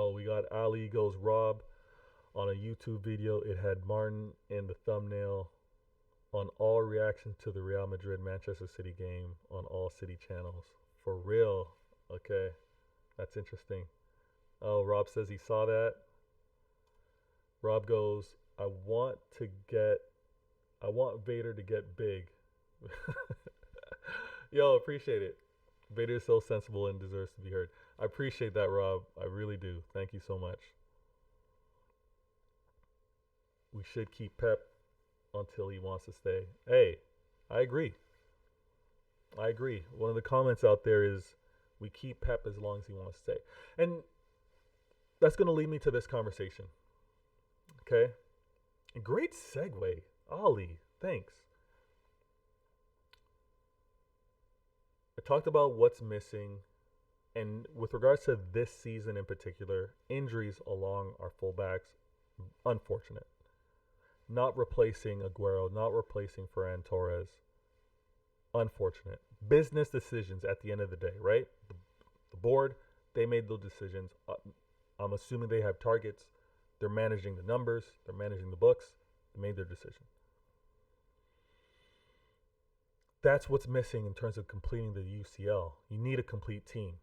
Oh, we got Ali Goes Rob on a YouTube video. It had Martin in the thumbnail on all reactions to the Real Madrid Manchester City game on all city channels. For real. Okay, that's interesting. Oh, Rob says he saw that. Rob goes, want to get, I want Vader to get big. Yo, appreciate it. Vader is so sensible and deserves to be heard. I appreciate that, Rob. I really do. Thank you so much. We should keep Pep until he wants to stay. Hey, I agree. I agree. One of the comments out there is we keep Pep as long as he wants to stay. And that's going to lead me to this conversation. Okay? Great segue. Ali, thanks. I talked about what's missing. And with regards to this season in particular, injuries along our fullbacks, unfortunate. Not replacing Aguero, not replacing Ferran Torres, unfortunate. Business decisions at the end of the day, right? The board, they made those decisions. I'm assuming they have targets. They're managing the numbers. They're managing the books. They made their decision. That's what's missing in terms of completing the UCL. You need a complete team.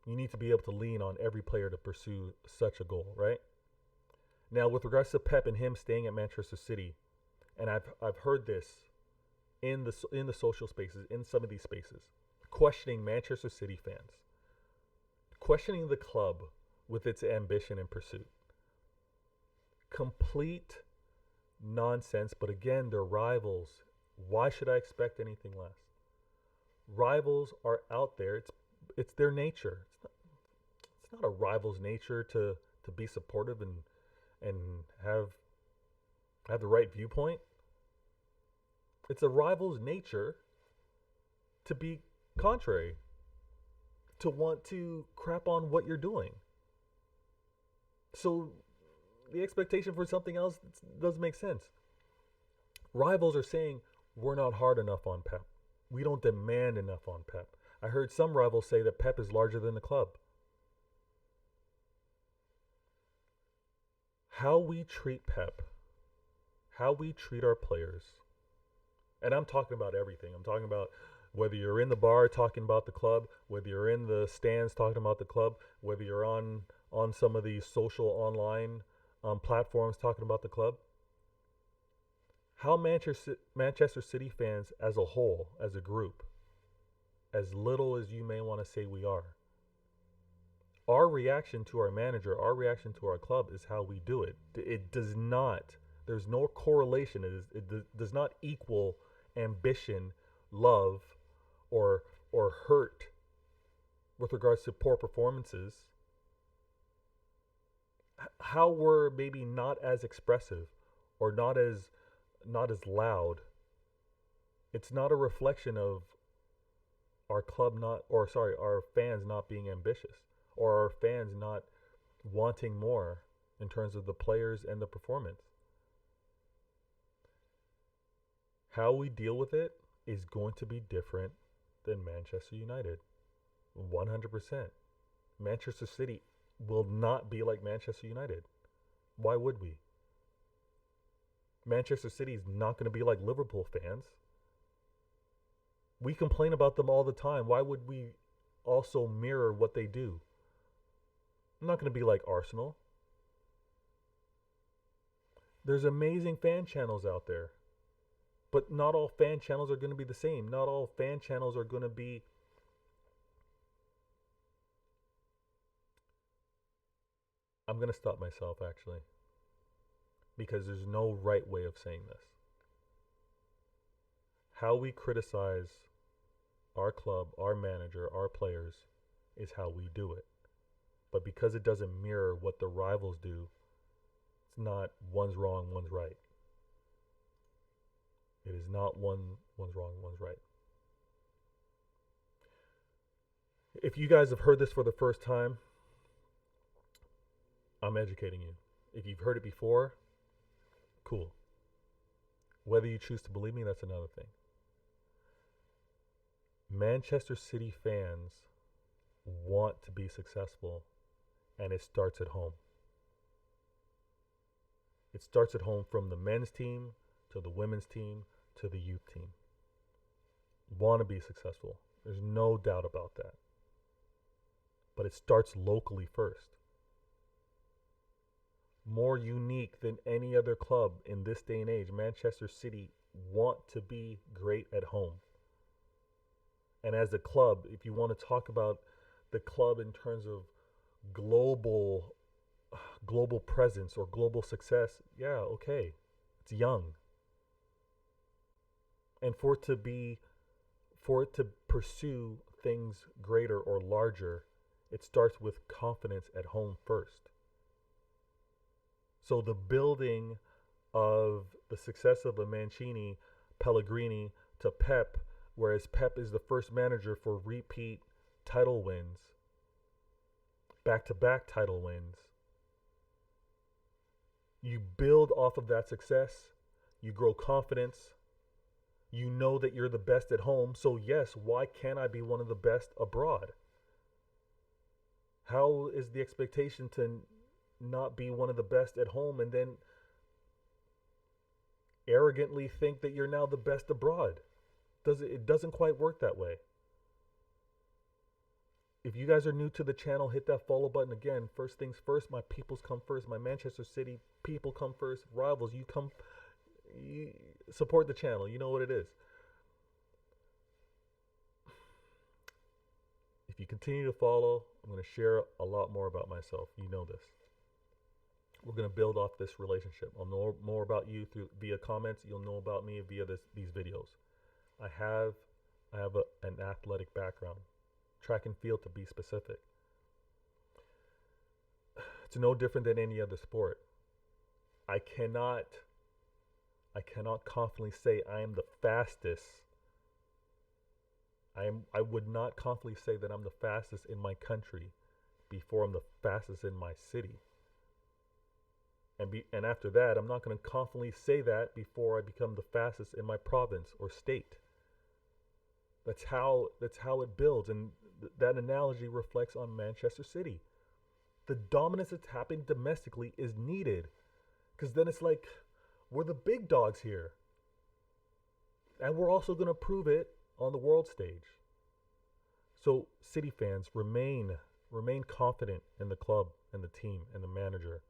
You need to be able to lean on every player to pursue such a goal, right? Now, with regards to Pep and him staying at Manchester City, and I've heard this in the social spaces, in some of these spaces, questioning Manchester City fans, questioning the club with its ambition and pursuit. Complete nonsense, but again, they're rivals. Why should I expect anything less? Rivals are out there. It's their nature. It's not a rival's nature to be supportive and have the right viewpoint. It's a rival's nature to be contrary, to want to crap on what you're doing. So the expectation for something else doesn't make sense. Rivals are saying, we're not hard enough on Pep. We don't demand enough on Pep. I heard some rivals say that Pep is larger than the club. How we treat Pep, how we treat our players, and I'm talking about everything. I'm talking about whether you're in the bar talking about the club, whether you're in the stands talking about the club, whether you're on some of these social online platforms talking about the club. How Manchester City fans as a whole, as a group, as little as you may want to say we are, our reaction to our manager, our reaction to our club is how we do it. It does not, there's no correlation. It does not equal ambition, love, or hurt with regards to poor performances. How we're maybe not as expressive or not as loud. It's not a reflection of our club our fans not being ambitious, or our fans not wanting more in terms of the players and the performance. How we deal with it is going to be different than Manchester United. 100%. Manchester City will not be like Manchester United. Why would we? Manchester City is not going to be like Liverpool fans. We complain about them all the time. Why would we also mirror what they do? I'm not going to be like Arsenal. There's amazing fan channels out there. But not all fan channels are going to be the same. Not all fan channels are going to be... I'm going to stop myself, actually, because there's no right way of saying this. How we criticize our club, our manager, our players is how we do it. But because it doesn't mirror what the rivals do, it's not one's wrong, one's right. It is not one's wrong, one's right. If you guys have heard this for the first time, I'm educating you. If you've heard it before, cool. Whether you choose to believe me, that's another thing. Manchester City fans want to be successful and it starts at home. It starts at home, from the men's team to the women's team to the youth team. Want to be successful. There's no doubt about that. But it starts locally first. More unique than any other club in this day and age, Manchester City want to be great at home. And as a club, if you want to talk about the club in terms of global presence or global success, yeah, okay. It's young. And for it to pursue things greater or larger, it starts with confidence at home first. So the building of the success of a Mancini, Pellegrini to Pep, whereas Pep is the first manager for repeat title wins, back-to-back title wins. You build off of that success, you grow confidence, you know that you're the best at home, so yes, why can't I be one of the best abroad? How is the expectation to not be one of the best at home and then arrogantly think that you're now the best abroad? It doesn't quite work that way. If you guys are new to the channel, hit that follow button. Again, first things first, my peoples come first. My Manchester City people come first. Rivals, you support the channel. You know what it is. If you continue to follow, I'm going to share a lot more about myself. You know this. We're going to build off this relationship. I'll know more about you via comments. You'll know about me via these videos. I have an athletic background, track and field to be specific. It's no different than any other sport. I cannot confidently say I am the fastest. I would not confidently say that I'm the fastest in my country before I'm the fastest in my city. And after that, I'm not going to confidently say that before I become the fastest in my province or state. That's how it builds, and that analogy reflects on Manchester City. The dominance that's happening domestically is needed, because then it's like we're the big dogs here, and we're also going to prove it on the world stage. So City fans, remain confident in the club and the team and the manager.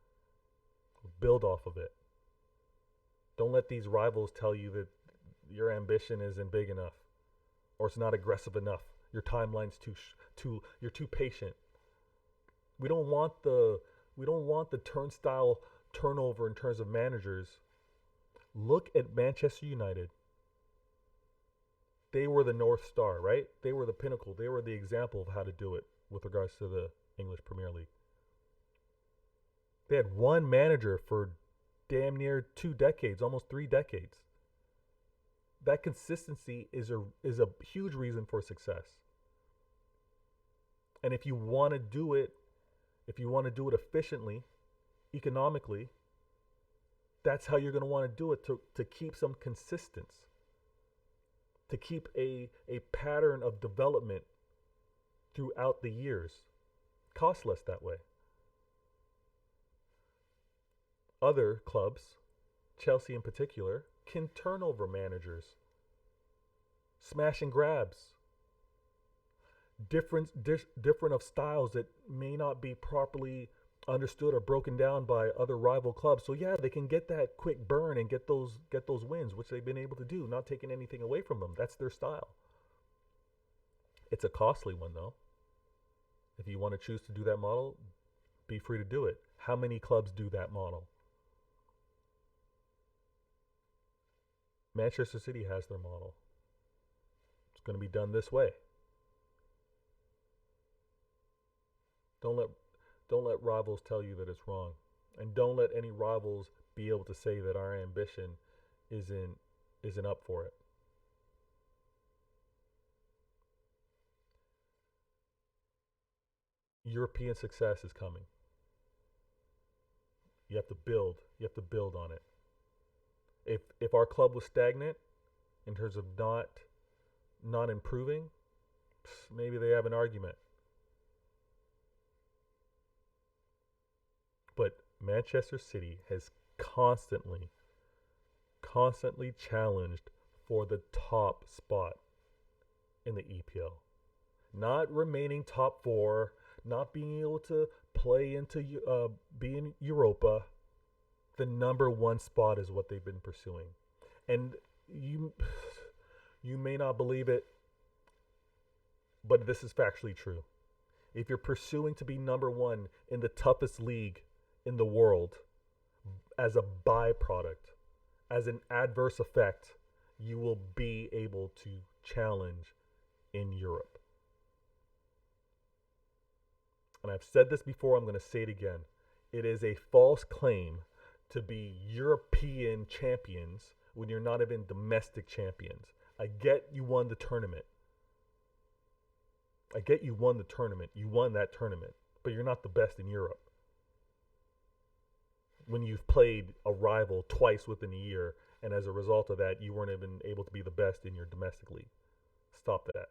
Build off of it. Don't let these rivals tell you that your ambition isn't big enough or it's not aggressive enough. Your timeline's you're too patient. We don't want the turnstile turnover in terms of managers. Look at Manchester United. They were the North Star, right? They were the pinnacle. They were the example of how to do it with regards to the English Premier League. They had one manager for damn near 2 decades, almost 3 decades. That consistency is a huge reason for success. And if you want to do it efficiently, economically, that's how you're going to want to do it, to keep some consistency, to keep a pattern of development throughout the years. Costs less that way. Other clubs, Chelsea in particular, can turn over managers. Smash and grabs. Different of styles that may not be properly understood or broken down by other rival clubs. So yeah, they can get that quick burn and get those wins, which they've been able to do, not taking anything away from them. That's their style. It's a costly one though. If you want to choose to do that model, be free to do it. How many clubs do that model? Manchester City has their model. It's going to be done this way. Don't let rivals tell you that it's wrong. And don't let any rivals be able to say that our ambition isn't up for it. European success is coming. You have to build on it. If our club was stagnant in terms of not improving, maybe they have an argument. Manchester City has constantly challenged for the top spot in the EPL. Not remaining top four, not being able to play into be in Europa. The number one spot is what they've been pursuing, and you you may not believe it, but this is factually true. If you're pursuing to be number one in the toughest league in the world, as a byproduct, as an adverse effect, you will be able to challenge in Europe. And I've said this before, I'm going to say it again. It is a false claim to be European champions when you're not even domestic champions. I get you won the tournament. I get you won the tournament. You won that tournament, but you're not the best in Europe. When you've played a rival twice within a year, and as a result of that, you weren't even able to be the best in your domestic league. Stop that.